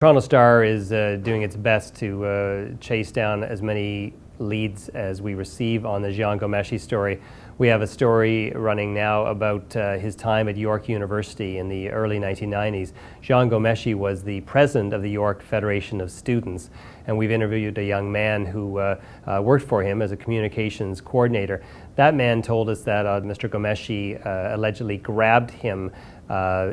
Toronto Star is doing its best to chase down as many leads as we receive on the Jian Ghomeshi story. We have a story running now about his time at York University in the early 1990s. Jian Ghomeshi was the president of the York Federation of Students, and we've interviewed a young man who worked for him as a communications coordinator. That man told us that Mr. Ghomeshi allegedly grabbed him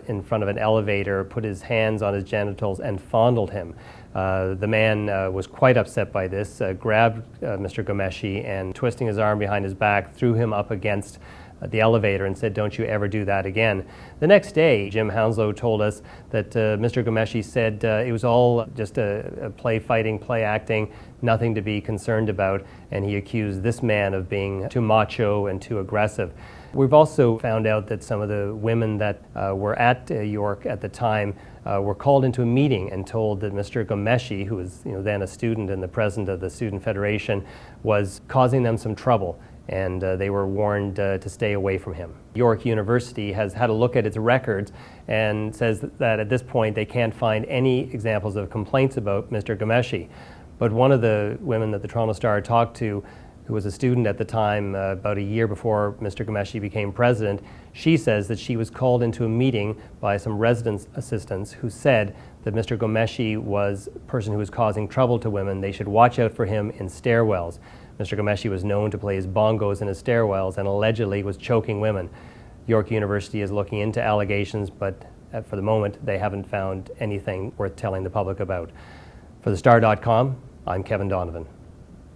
in front of an elevator, put his hands on his genitals and fondled him. The man was quite upset by this, grabbed Mr. Ghomeshi and twisting his arm behind his back, threw him up against the elevator and said, "Don't you ever do that again." The next day, Jim Hounslow told us that Mr. Ghomeshi said it was all just a play fighting, play acting, nothing to be concerned about, and he accused this man of being too macho and too aggressive. We've also found out that some of the women that were at York at the time were called into a meeting and told that Mr. Ghomeshi, who was then a student and the president of the Student Federation, was causing them some trouble, and they were warned to stay away from him. York University has had a look at its records and says that at this point they can't find any examples of complaints about Mr. Ghomeshi. But one of the women that the Toronto Star talked to, who was a student at the time, about a year before Mr. Ghomeshi became president, she says that she was called into a meeting by some residence assistants who said that Mr. Ghomeshi was a person who was causing trouble to women. They should watch out for him in stairwells. Mr. Ghomeshi was known to play his bongos in his stairwells and allegedly was choking women. York University is looking into allegations, but for the moment they haven't found anything worth telling the public about. For thestar.com, I'm Kevin Donovan.